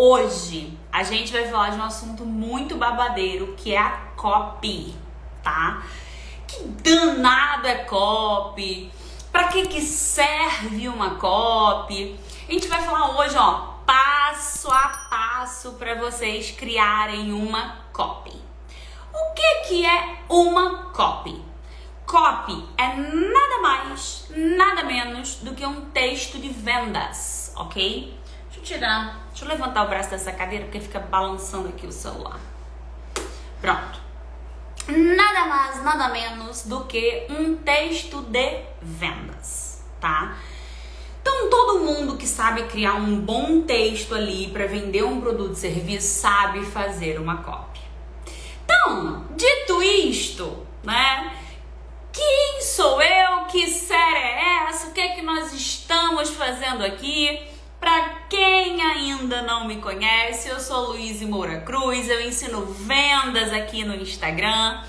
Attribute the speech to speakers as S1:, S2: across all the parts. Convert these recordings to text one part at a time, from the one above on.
S1: Hoje a gente vai falar de um assunto muito babadeiro, que é a copy, tá? Que danado é copy? Pra que serve uma copy? A gente vai falar hoje, ó, passo a passo para vocês criarem uma copy. O que é uma copy? Copy é nada mais, nada menos do que um texto de vendas, ok? Deixa eu levantar o braço dessa cadeira porque fica balançando aqui o celular. Pronto. Nada mais, nada menos do que um texto de vendas, tá? Então, todo mundo que sabe criar um bom texto ali para vender um produto ou serviço sabe fazer uma copy. Então, dito isto, né? Quem sou eu? Que série é essa? O que é que nós estamos fazendo aqui? Para quem ainda não me conhece, eu sou Luíse Moura Cruz, eu ensino vendas aqui no Instagram,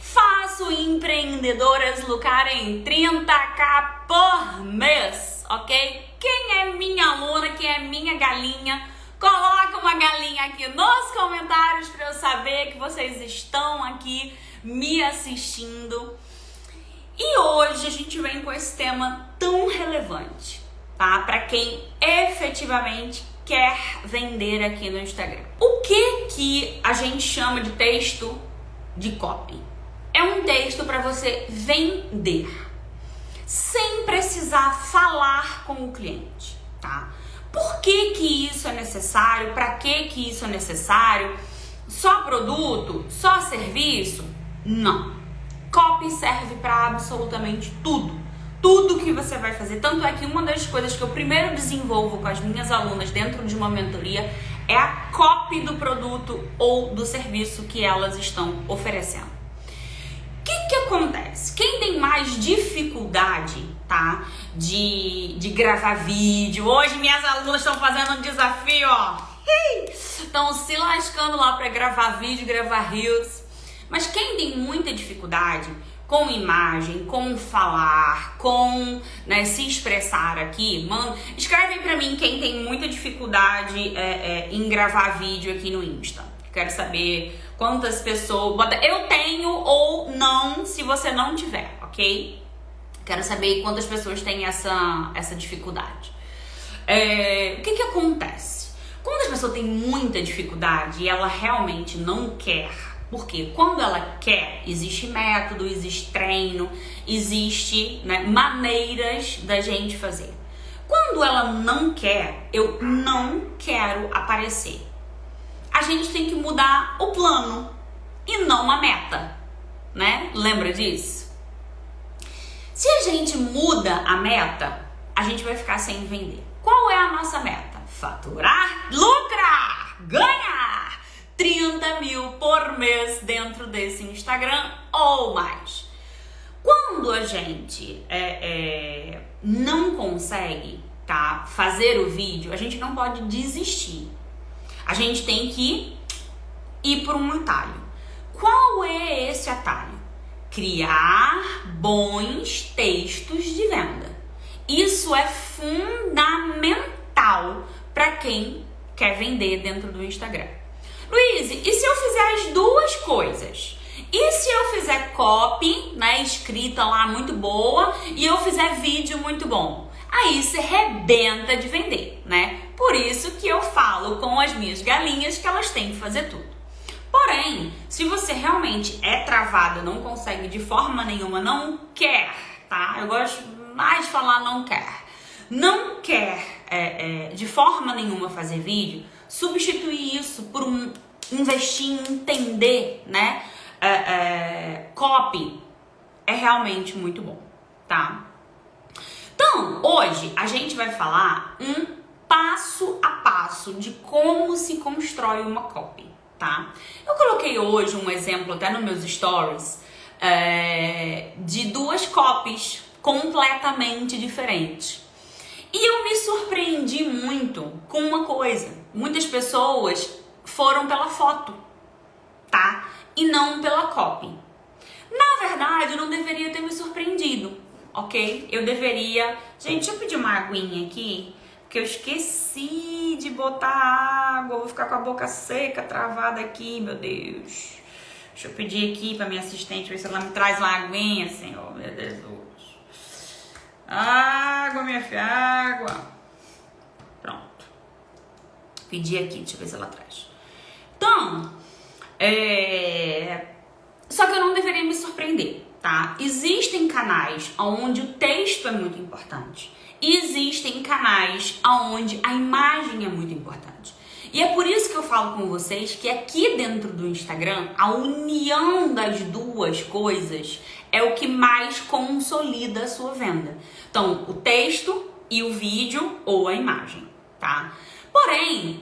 S1: faço empreendedoras lucrarem 30k por mês, ok? Quem é minha aluna, quem é minha galinha, coloca uma galinha aqui nos comentários para eu saber que vocês estão aqui me assistindo. E hoje a gente vem com esse tema tão relevante, tá? Para quem efetivamente quer vender aqui no Instagram. O que a gente chama de texto de copy? É um texto para você vender, sem precisar falar com o cliente, tá? Por que isso é necessário? Para que isso é necessário? Só produto? Só serviço? Não. Copy serve para absolutamente tudo. Tudo que você vai fazer. Tanto é que uma das coisas que eu primeiro desenvolvo com as minhas alunas dentro de uma mentoria é a copy do produto ou do serviço que elas estão oferecendo. O que acontece? Quem tem mais dificuldade, tá, de gravar vídeo, hoje minhas alunas estão fazendo um desafio, ó, estão se lascando lá para gravar vídeo, gravar reels. Mas quem tem muita dificuldade com imagem, com falar, com, né, se expressar aqui, escrevem pra mim quem tem muita dificuldade em gravar vídeo aqui no Insta. Quero saber quantas pessoas... Eu tenho ou não, se você não tiver, ok? Quero saber quantas pessoas têm essa dificuldade. O que acontece? Quando a pessoa tem muita dificuldade e ela realmente não quer... Porque quando ela quer, existe método, existe treino, existe, né, maneiras da gente fazer. Quando ela não quer, eu não quero aparecer. A gente tem que mudar o plano e não a meta, né? Lembra disso? Se a gente muda a meta, a gente vai ficar sem vender. Qual é a nossa meta? Faturar, lucrar, ganhar 30 mil por mês dentro desse Instagram ou mais. Quando a gente não consegue, tá, fazer o vídeo, a gente não pode desistir. A gente tem que ir por um atalho. Qual é esse atalho? Criar bons textos de venda. Isso é fundamental para quem quer vender dentro do Instagram. Luíse, e se eu fizer as duas coisas? E se eu fizer copy, né, escrita lá muito boa, e eu fizer vídeo muito bom? Aí você rebenta de vender, né? Por isso que eu falo com as minhas galinhas que elas têm que fazer tudo. Porém, se você realmente é travado, não consegue de forma nenhuma, não quer, tá? Eu gosto mais de falar não quer. Não quer de forma nenhuma fazer vídeo, substituir isso por investir em entender, né? Copy é realmente muito bom, tá? Então, hoje a gente vai falar um passo a passo de como se constrói uma copy, tá? Eu coloquei hoje um exemplo até nos meus stories de duas copies completamente diferentes. E eu me surpreendi muito com uma coisa. Muitas pessoas foram pela foto, tá? E não pela copy. Na verdade, eu não deveria ter me surpreendido, ok? Eu deveria... Gente, deixa eu pedir uma aguinha aqui, porque eu esqueci de botar água. Vou ficar com a boca seca, travada aqui, meu Deus. Deixa eu pedir aqui pra minha assistente ver se ela me traz uma aguinha, Senhor, meu Deus. Água, minha filha, água. Pronto. Pedi aqui, deixa eu ver se ela traz. Então, só que eu não deveria me surpreender, tá? Existem canais onde o texto é muito importante. E existem canais onde a imagem é muito importante. E é por isso que eu falo com vocês que aqui dentro do Instagram, a união das duas coisas é o que mais consolida a sua venda. Então, o texto e o vídeo ou a imagem, tá? Porém,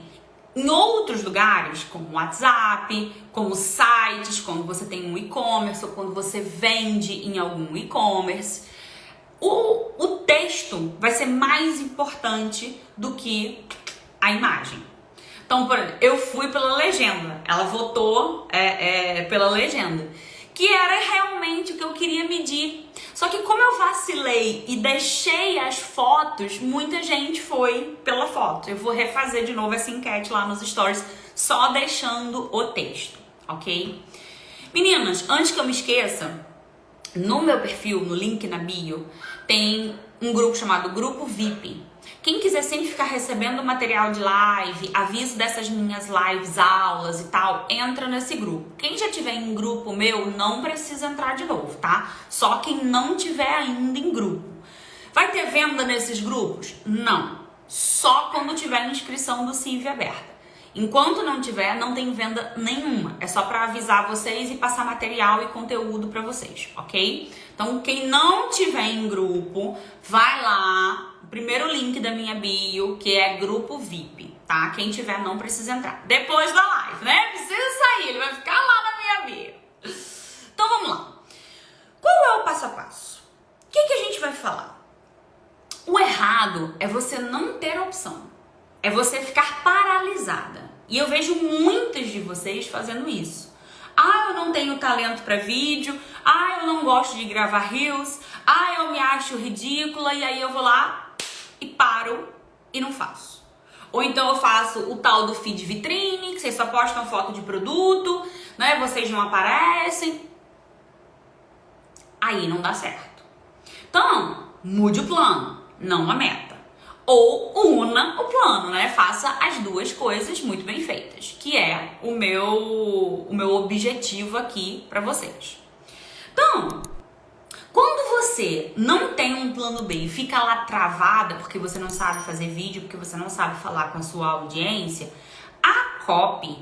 S1: em outros lugares, como WhatsApp, como sites, quando você tem um e-commerce ou quando você vende em algum e-commerce, o texto vai ser mais importante do que a imagem. Então, por exemplo, eu fui pela legenda, ela votou pela legenda, que era realmente o que eu queria medir. Só que como eu vacilei e deixei as fotos, muita gente foi pela foto. Eu vou refazer de novo essa enquete lá nos stories, só deixando o texto, ok? Meninas, antes que eu me esqueça, no meu perfil, no link na bio, tem um grupo chamado Grupo VIP. Quem quiser sempre ficar recebendo material de live, aviso dessas minhas lives, aulas e tal, entra nesse grupo. Quem já tiver em grupo meu, não precisa entrar de novo, tá? Só quem não tiver ainda em grupo. Vai ter venda nesses grupos? Não. Só quando tiver inscrição do CIV aberta. Enquanto não tiver, não tem venda nenhuma. É só para avisar vocês e passar material e conteúdo para vocês, ok? Então, quem não tiver em grupo, vai lá, o primeiro link da minha bio, que é Grupo VIP, tá? Quem tiver não precisa entrar. Depois da live, né? Precisa sair, ele vai ficar lá na minha bio. Então, vamos lá. Qual é o passo a passo? O que a gente vai falar? O errado é você não ter opção. É você ficar paralisada. E eu vejo muitas de vocês fazendo isso. Ah, eu não tenho talento para vídeo. Ah, eu não gosto de gravar reels. Ah, eu me acho ridícula. E aí eu vou lá e paro e não faço. Ou então eu faço o tal do feed vitrine, que vocês só postam foto de produto, né? Vocês não aparecem. Aí não dá certo. Então, mude o plano, não a meta. Ou una o plano, né? Faça as duas coisas muito bem feitas, que é o meu objetivo aqui para vocês. Então, quando você não tem um plano B e fica lá travada porque você não sabe fazer vídeo, porque você não sabe falar com a sua audiência, a copy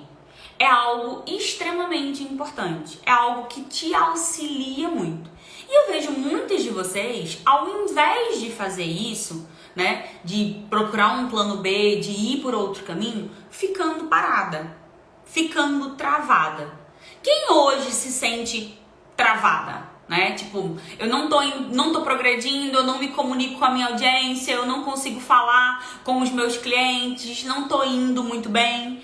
S1: é algo extremamente importante, é algo que te auxilia muito. E eu vejo muitas de vocês, ao invés de fazer isso, né, de procurar um plano B, de ir por outro caminho, ficando parada, ficando travada. Quem hoje se sente travada, né? Tipo, eu não tô progredindo, eu não me comunico com a minha audiência, eu não consigo falar com os meus clientes, não tô indo muito bem,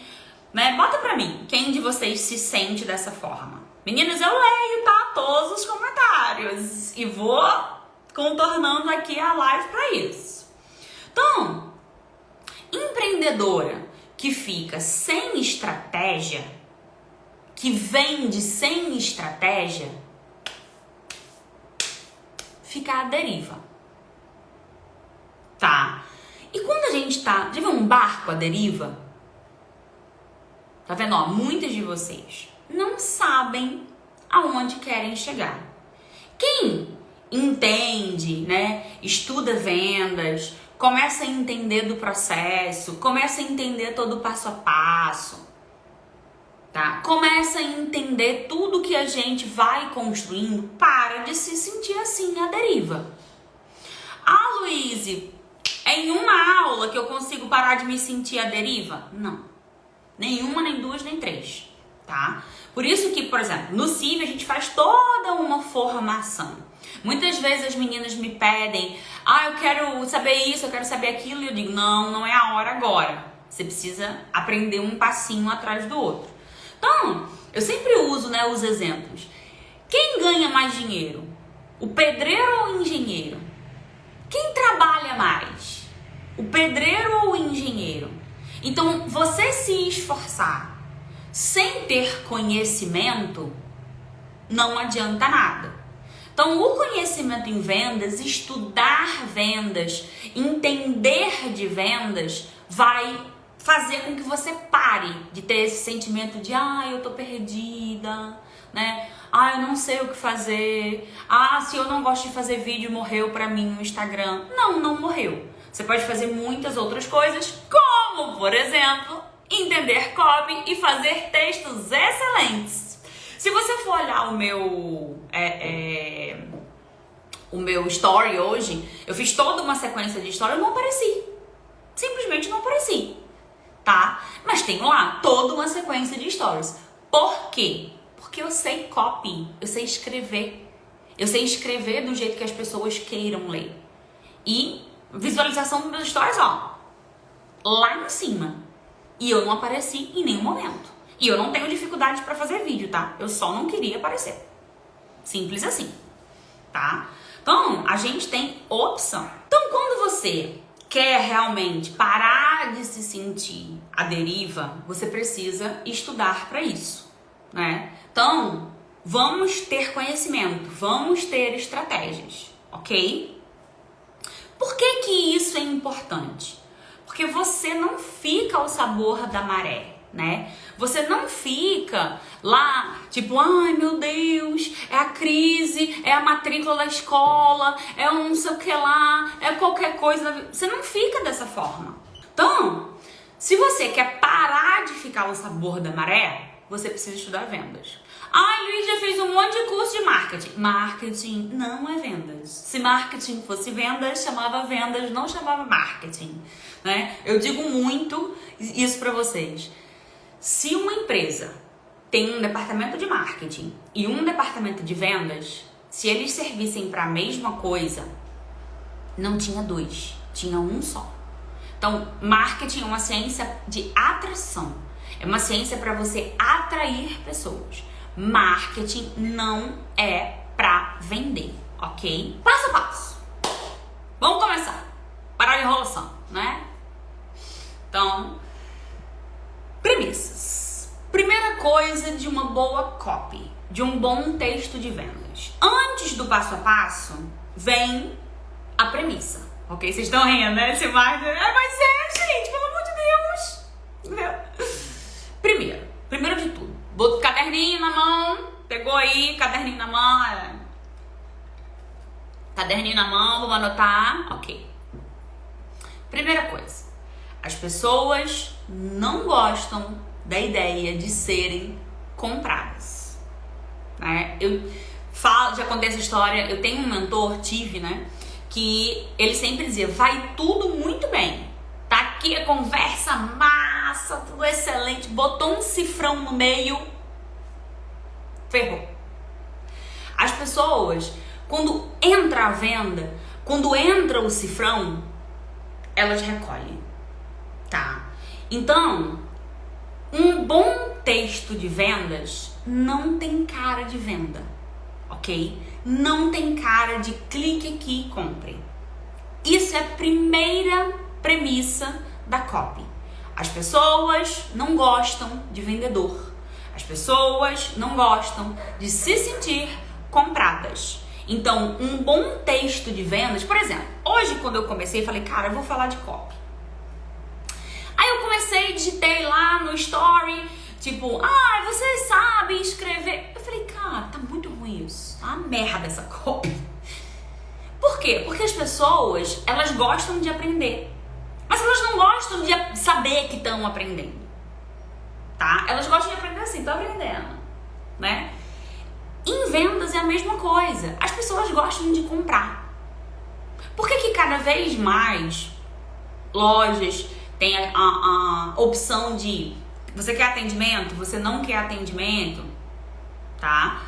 S1: né? Bota pra mim, quem de vocês se sente dessa forma? Meninas, eu leio, tá? Todos os comentários e vou contornando aqui a live pra isso. Então, empreendedora que fica sem estratégia, que vende sem estratégia, fica à deriva, tá? E quando a gente tá, já viu um barco à deriva? Tá vendo, ó, muitas de vocês não sabem aonde querem chegar. Quem entende, né, estuda vendas, começa a entender do processo, começa a entender todo o passo a passo, tá? Começa a entender tudo que a gente vai construindo, para de se sentir assim à deriva. Ah, Luíse, é em uma aula que eu consigo parar de me sentir à deriva? Não. Nenhuma, nem duas, nem três, tá? Por isso que, por exemplo, no CIV a gente faz toda uma formação. Muitas vezes as meninas me pedem, eu quero saber isso, eu quero saber aquilo, e eu digo, não é a hora agora. Você precisa aprender um passinho atrás do outro. Então, eu sempre uso, né, os exemplos. Quem ganha mais dinheiro? O pedreiro ou o engenheiro? Quem trabalha mais? o pedreiro ou o engenheiro. Então, você se esforçar sem ter conhecimento não adianta nada. Então, o conhecimento em vendas, estudar vendas, entender de vendas, vai fazer com que você pare de ter esse sentimento de eu tô perdida, né? Eu não sei o que fazer. Se eu não gosto de fazer vídeo, morreu pra mim o Instagram. Não morreu. Você pode fazer muitas outras coisas, como, por exemplo, entender copy e fazer textos excelentes. Se você for olhar o meu story hoje, eu fiz toda uma sequência de story, eu não apareci. Simplesmente não apareci, tá? Mas tenho lá toda uma sequência de stories. Por quê? Porque eu sei copy, eu sei escrever. Eu sei escrever do jeito que as pessoas queiram ler. E visualização dos meus stories, lá em cima. E eu não apareci em nenhum momento. E eu não tenho dificuldade pra fazer vídeo, tá? Eu só não queria aparecer. Simples assim, tá? Então, a gente tem opção. Então, quando você quer realmente parar de se sentir à deriva, você precisa estudar para isso, né? Então, vamos ter conhecimento, vamos ter estratégias, ok? Por que isso é importante? Porque você não fica ao sabor da maré, né? Você não fica lá, tipo, ai meu Deus, é a crise, é a matrícula da escola, é um não sei o que lá, é qualquer coisa. Você não fica dessa forma. Então, se você quer parar de ficar ao sabor da maré, você precisa estudar vendas. Ai, Luiz, já fez um monte de curso de marketing. Marketing não é vendas. Se marketing fosse vendas, chamava vendas, não chamava marketing, né? Eu digo muito isso pra vocês. Se uma empresa tem um departamento de marketing e um departamento de vendas, se eles servissem para a mesma coisa, não tinha dois, tinha um só. Então, marketing é uma ciência de atração. É uma ciência para você atrair pessoas. Marketing não é para vender, ok? Passo a passo. Vamos começar. Parar de enrolação, né? Então, premissas. Primeira coisa de uma boa copy, de um bom texto de vendas. Antes do passo a passo, vem a premissa, ok? Vocês estão rindo, né? Esse marketing... mas gente, pelo amor de Deus. Primeiro de tudo, bota o caderninho na mão, pegou aí, caderninho na mão, caderninho na mão, vamos anotar, ok. Primeira coisa, as pessoas não gostam da ideia de serem compradas, né? Já contei essa história, eu tenho um mentor, né? Que ele sempre dizia, vai tudo muito bem, tá aqui a conversa massa, tudo excelente, botou um cifrão no meio, ferrou. As pessoas, quando entra a venda, quando entra o cifrão, elas recolhem, tá? Então, um bom texto de vendas não tem cara de venda, ok? Não tem cara de clique aqui e compre. Isso é a primeira premissa da copy. As pessoas não gostam de vendedor. As pessoas não gostam de se sentir compradas. Então, um bom texto de vendas, por exemplo, hoje quando eu comecei, falei, cara, eu vou falar de copy. Aí eu comecei, digitei lá no story, tipo, você sabe escrever. Eu falei, cara, tá muito ruim isso. Tá uma merda essa copy. Por quê? Porque as pessoas, elas gostam de aprender. Mas elas não gostam de saber que estão aprendendo. Tá? Elas gostam de aprender assim, tô aprendendo, né? Em vendas é a mesma coisa. As pessoas gostam de comprar. Por que cada vez mais lojas têm a opção de você quer atendimento, você não quer atendimento, tá?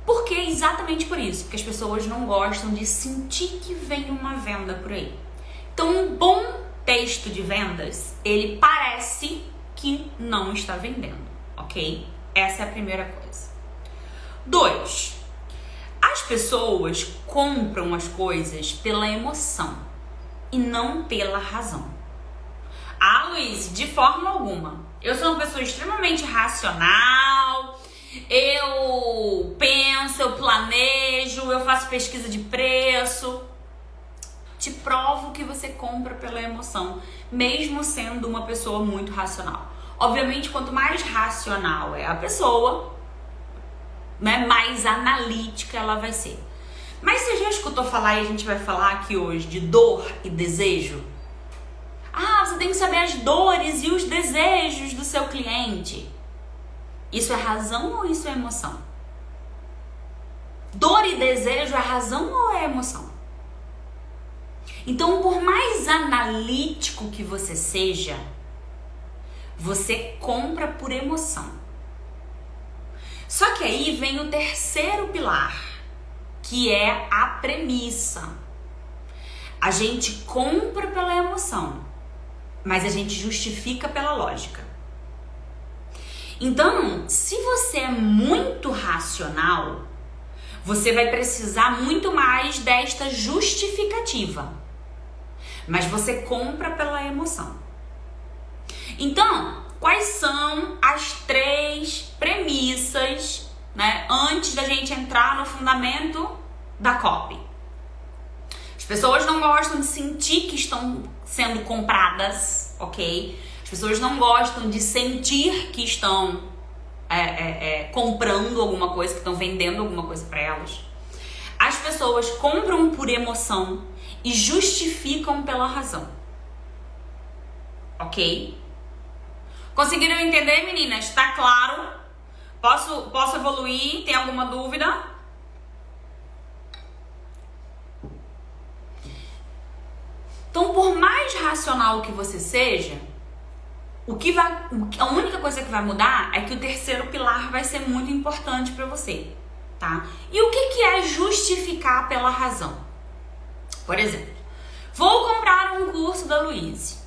S1: Porque é exatamente por isso, porque as pessoas não gostam de sentir que vem uma venda por aí. Então, um bom texto de vendas, ele parece que não está vendendo, ok? Essa é a primeira coisa. 2. As pessoas compram as coisas pela emoção e não pela razão. Ah, Luiz, de forma alguma. Eu sou uma pessoa extremamente racional, eu penso, eu planejo, eu faço pesquisa de preço. Te provo que você compra pela emoção, mesmo sendo uma pessoa muito racional. Obviamente, quanto mais racional é a pessoa, né, mais analítica ela vai ser. Mas você já escutou falar, e a gente vai falar aqui hoje, de dor e desejo? Ah, você tem que saber as dores e os desejos do seu cliente. Isso é razão ou isso é emoção? Dor e desejo é razão ou é emoção? Então, por mais analítico que você seja, você compra por emoção. Só que aí vem o terceiro pilar, que é a premissa. A gente compra pela emoção, mas a gente justifica pela lógica. Então, se você é muito racional, você vai precisar muito mais desta justificativa. Mas você compra pela emoção. Então, quais são as 3 premissas, né, antes da gente entrar no fundamento da copy? As pessoas não gostam de sentir que estão sendo compradas, ok? As pessoas não gostam de sentir que estão comprando alguma coisa, que estão vendendo alguma coisa para elas. As pessoas compram por emoção e justificam pela razão, ok? Conseguiram entender, meninas? Tá claro? Posso evoluir? Tem alguma dúvida? Então, por mais racional que você seja, a única coisa que vai mudar é que o terceiro pilar vai ser muito importante para você, tá? E o que é justificar pela razão? Por exemplo, vou comprar um curso da Luíse.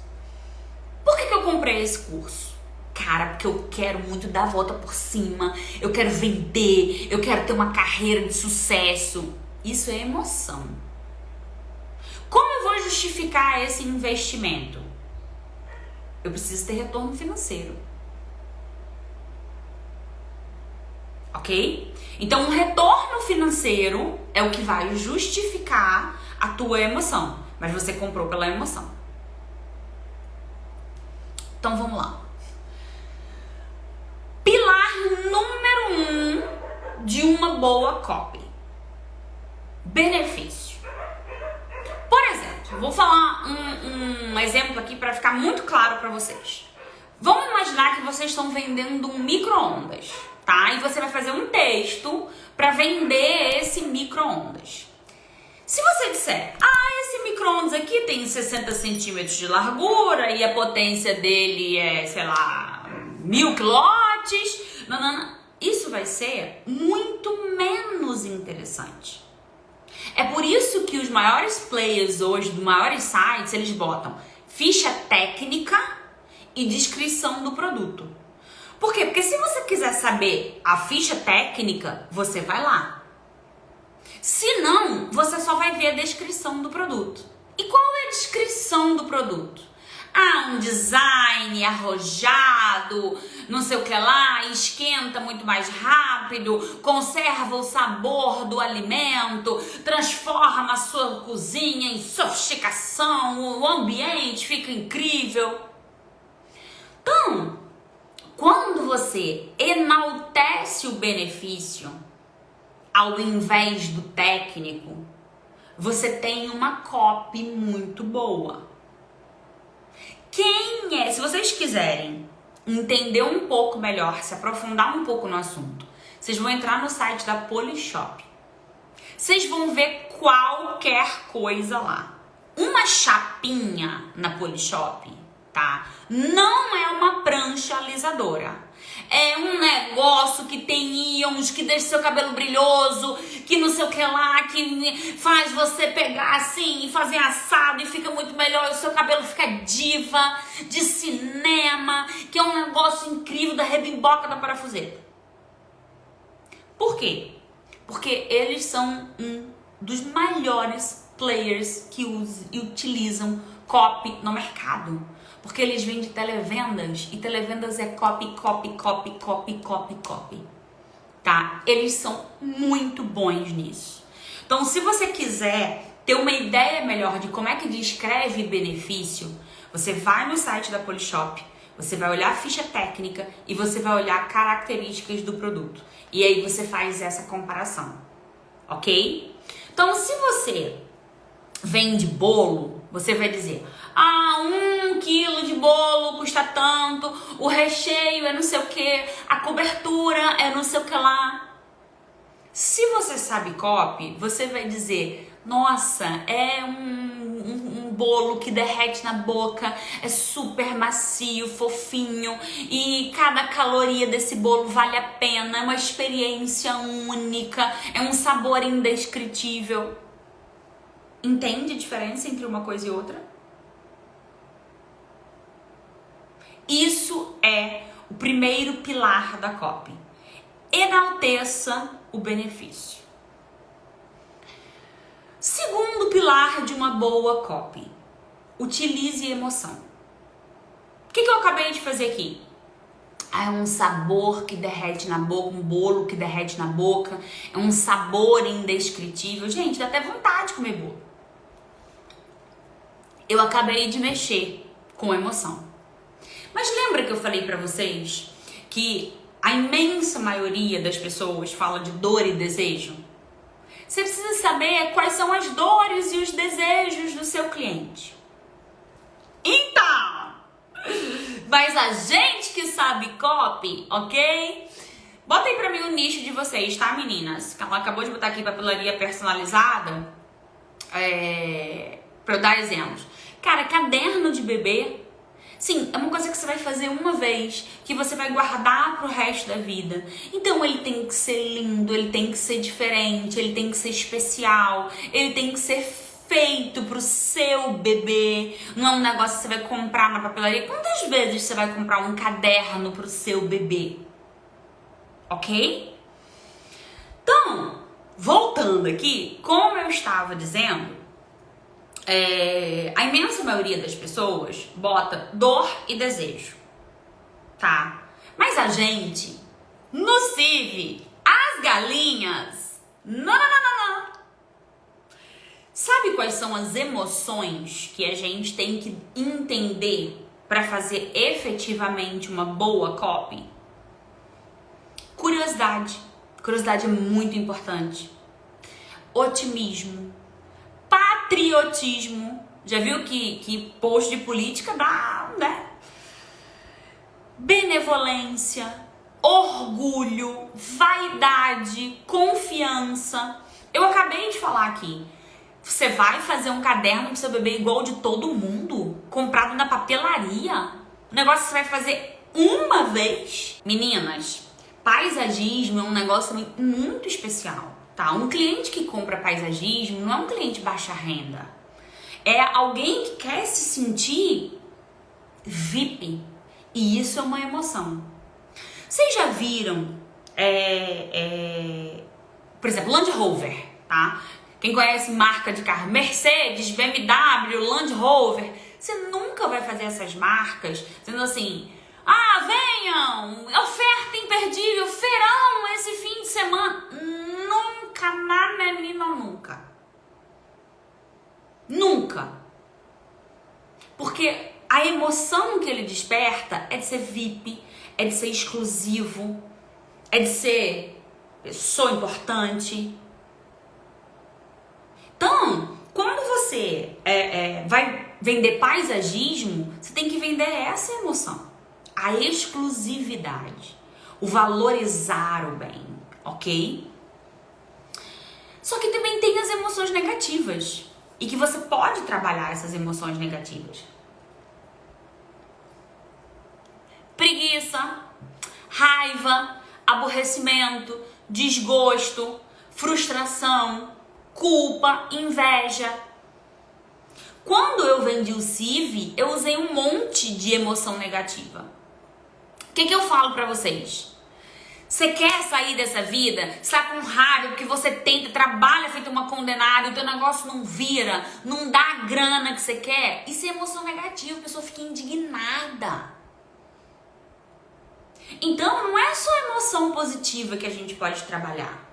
S1: Por que eu comprei esse curso? Cara, porque eu quero muito dar a volta por cima, eu quero vender, eu quero ter uma carreira de sucesso. Isso é emoção. Como eu vou justificar esse investimento? Eu preciso ter retorno financeiro. Ok? Então, um retorno financeiro é o que vai justificar a tua emoção. Mas você comprou pela emoção. Então, vamos lá. Pilar número 1 de uma boa copy. Benefício. Por exemplo, vou falar um exemplo aqui para ficar muito claro para vocês. Vamos imaginar que vocês estão vendendo um micro-ondas, tá? E você vai fazer um texto para vender esse micro-ondas. Se você disser, esse micro-ondas aqui tem 60 centímetros de largura e a potência dele é, sei lá, 1000 quilowatt, isso vai ser muito menos interessante. É por isso que os maiores players hoje, dos maiores sites, eles botam ficha técnica e descrição do produto. Por quê? Porque se você quiser saber a ficha técnica, você vai lá. Se não, você só vai ver a descrição do produto. E qual é a descrição do produto? Um design arrojado, não sei o que lá, esquenta muito mais rápido, conserva o sabor do alimento, transforma a sua cozinha em sofisticação, o ambiente fica incrível. Então, quando você enaltece o benefício ao invés do técnico, você tem uma copy muito boa. Se vocês quiserem entender um pouco melhor, se aprofundar um pouco no assunto, vocês vão entrar no site da Polishop. Vocês vão ver qualquer coisa lá. Uma chapinha na Polishop, tá? Não é uma prancha alisadora. É um negócio que tem íons, que deixa seu cabelo brilhoso, que não sei o que lá, que faz você pegar assim e fazer assado e fica muito melhor. O seu cabelo fica diva, de cinema, que é um negócio incrível da rebimboca da parafuseta. Por quê? Porque eles são um dos maiores players que utilizam copy no mercado. Porque eles vendem televendas e televendas é copy, copy, copy, copy, copy, copy. Tá? Eles são muito bons nisso. Então, se você quiser ter uma ideia melhor de como é que descreve benefício, você vai no site da Polishop, você vai olhar a ficha técnica e você vai olhar características do produto. E aí você faz essa comparação, ok? Então, se você vende bolo, você vai dizer: 1 quilo de bolo custa tanto, o recheio é não sei o que, a cobertura é não sei o que lá. Se você sabe copy, você vai dizer: nossa, é um bolo que derrete na boca, é super macio, fofinho, e cada caloria desse bolo vale a pena, é uma experiência única, é um sabor indescritível. Entende a diferença entre uma coisa e outra? Isso é o primeiro pilar da copy. Enalteça o benefício. Segundo pilar de uma boa copy: utilize emoção. O que eu acabei de fazer aqui? É um sabor que derrete na boca, um bolo que derrete na boca, é um sabor indescritível. Gente, dá até vontade de comer bolo. Eu acabei de mexer com emoção. Mas lembra que eu falei pra vocês que a imensa maioria das pessoas fala de dor e desejo? Você precisa saber quais são as dores e os desejos do seu cliente. Então, mas a gente que sabe copy, ok? Bota aí pra mim o nicho de vocês, tá, meninas? Ela acabou de botar aqui papelaria personalizada. Pra eu dar exemplos. Cara, caderno de bebê. Sim, é uma coisa que você vai fazer uma vez, que você vai guardar pro resto da vida. Então ele tem que ser lindo, ele tem que ser diferente, ele tem que ser especial, ele tem que ser feito pro seu bebê. Não é um negócio que você vai comprar na papelaria. Quantas vezes você vai comprar um caderno pro seu bebê? Ok? Então, voltando aqui, como eu estava dizendo, a imensa maioria das pessoas bota dor e desejo, tá? Mas a gente, no CIV, as galinhas, não. Sabe quais são as emoções que a gente tem que entender para fazer efetivamente uma boa copy? Curiosidade. Curiosidade é muito importante. Otimismo. Patriotismo. Já viu que post de política dá, né? Benevolência, orgulho, vaidade, confiança. Eu acabei de falar aqui. Você vai fazer um caderno pro seu bebê igual de todo mundo? Comprado na papelaria? Um negócio que você vai fazer uma vez? Meninas, paisagismo é um negócio muito especial. Tá? Um cliente que compra paisagismo não é um cliente baixa renda. É alguém que quer se sentir VIP. E isso é uma emoção. Vocês já viram, por exemplo, Land Rover, tá? Quem conhece marca de carro, Mercedes, BMW, Land Rover, você nunca vai fazer essas marcas dizendo assim: venham, oferta imperdível, feirão esse fim de semana. Nunca, menina, nunca. Nunca. Porque a emoção que ele desperta é de ser VIP, é de ser exclusivo, é de ser pessoa importante. Então, quando você vai vender paisagismo, você tem que vender essa emoção. A exclusividade. O valorizar o bem, ok? Só que também tem as emoções negativas. E que você pode trabalhar essas emoções negativas. Preguiça, raiva, aborrecimento, desgosto, frustração, culpa, inveja. Quando eu vendi o CIV, eu usei um monte de emoção negativa. O que eu falo pra vocês? Você quer sair dessa vida? Você tá com raiva porque você tenta, trabalha feito uma condenada, o teu negócio não vira, não dá a grana que você quer? Isso é emoção negativa, a pessoa fica indignada. Então, não é só emoção positiva que a gente pode trabalhar.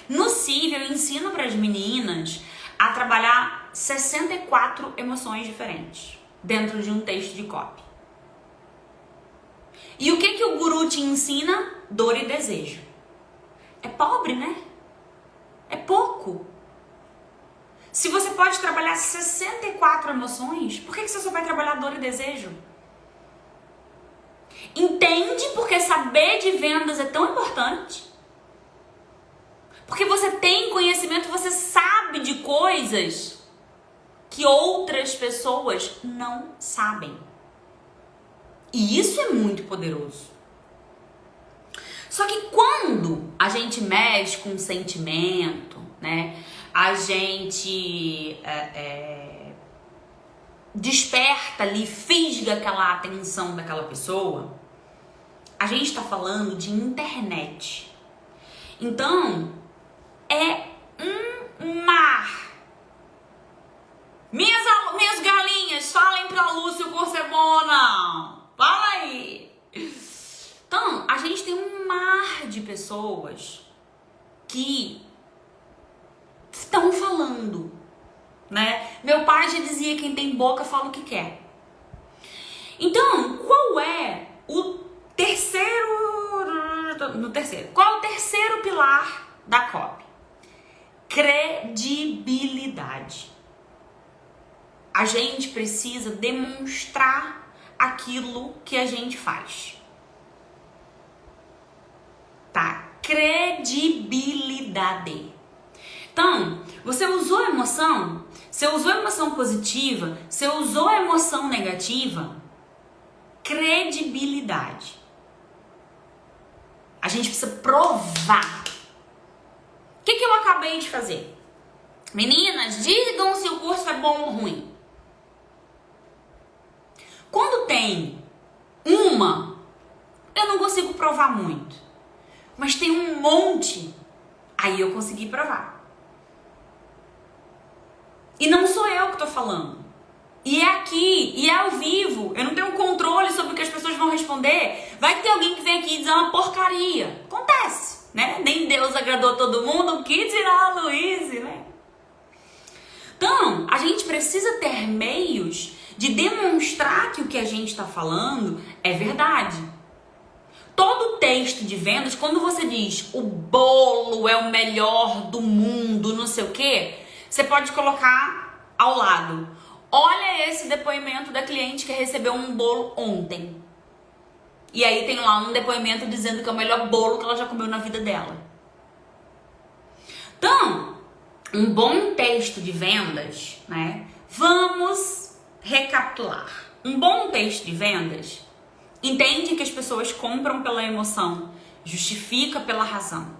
S1: No CIV, eu ensino para as meninas a trabalhar 64 emoções diferentes dentro de um texto de copy. E o que o guru te ensina? Dor e desejo. É pobre, né? É pouco. Se você pode trabalhar 64 emoções, por que você só vai trabalhar dor e desejo? Entende porque saber de vendas é tão importante? Porque você tem conhecimento, você sabe de coisas que outras pessoas não sabem. E isso é muito poderoso. Só que quando a gente mexe com sentimento, né? A gente desperta ali, fisga aquela atenção daquela pessoa, a gente está falando de internet. Então, é um mar. Minhas galinhas, falem pra Lúcia, o curso é bom, não. Fala aí. Então, a gente tem um mar de pessoas que estão falando, né? Meu pai já dizia, quem tem boca fala o que quer. Então, qual é o terceiro pilar da copy? Credibilidade. A gente precisa demonstrar aquilo que a gente faz. Tá? Credibilidade. Então, você usou emoção? Você usou emoção positiva? Você usou emoção negativa? Credibilidade. A gente precisa provar. O que eu acabei de fazer? Meninas, digam se o curso é bom ou ruim. Quando tem uma, eu não consigo provar muito. Mas tem um monte, aí eu consegui provar. E não sou eu que tô falando. E é aqui, e é ao vivo. Eu não tenho controle sobre o que as pessoas vão responder. Vai que tem alguém que vem aqui dizer uma porcaria. Acontece, né? Nem Deus agradou todo mundo, o que dirá a Luíse, né? Então, a gente precisa ter meios de demonstrar que o que a gente está falando é verdade. Todo texto de vendas, quando você diz o bolo é o melhor do mundo, não sei o quê, você pode colocar ao lado. Olha esse depoimento da cliente que recebeu um bolo ontem. E aí tem lá um depoimento dizendo que é o melhor bolo que ela já comeu na vida dela. Então, um bom texto de vendas, né? Vamos recapitular. Um bom texto de vendas entende que as pessoas compram pela emoção, justifica pela razão.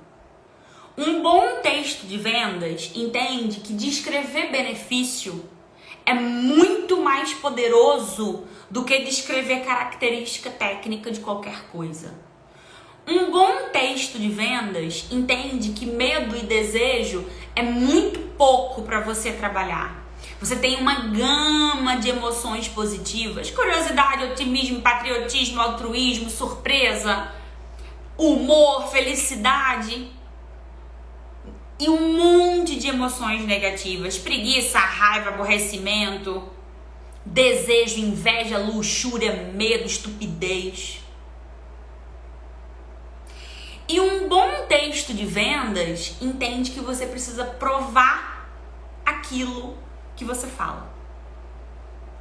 S1: Um bom texto de vendas entende que descrever benefício é muito mais poderoso do que descrever característica técnica de qualquer coisa. Um bom texto de vendas entende que medo e desejo é muito pouco para você trabalhar. Você tem uma gama de emoções positivas: curiosidade, otimismo, patriotismo, altruísmo, surpresa, humor, felicidade. E um monte de emoções negativas: preguiça, raiva, aborrecimento, desejo, inveja, luxúria, medo, estupidez. E um bom texto de vendas entende que você precisa provar aquilo que você fala.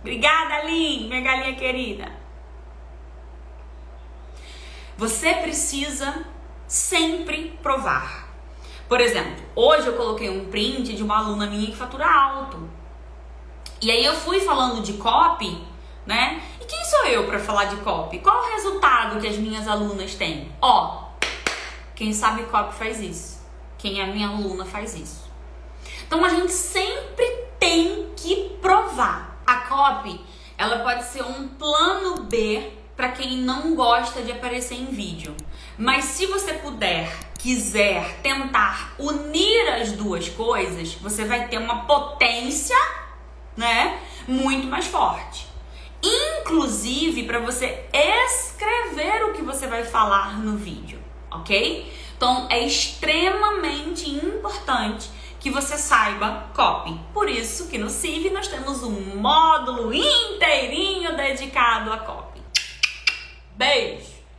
S1: Obrigada, Aline, minha galinha querida. Você precisa sempre provar. Por exemplo, hoje eu coloquei um print de uma aluna minha que fatura alto. E aí eu fui falando de copy, né? E quem sou eu para falar de copy? Qual o resultado que as minhas alunas têm? Ó, quem sabe copy faz isso. Quem é minha aluna faz isso. Então a gente sempre tem que provar. A copy, ela pode ser um plano B para quem não gosta de aparecer em vídeo. Mas se você quiser tentar unir as duas coisas, você vai ter uma potência, né, muito mais forte. Inclusive para você escrever o que você vai falar no vídeo, ok? Então é extremamente importante que você saiba copy. Por isso que no CIV nós temos um módulo inteirinho dedicado a copy. Beijo!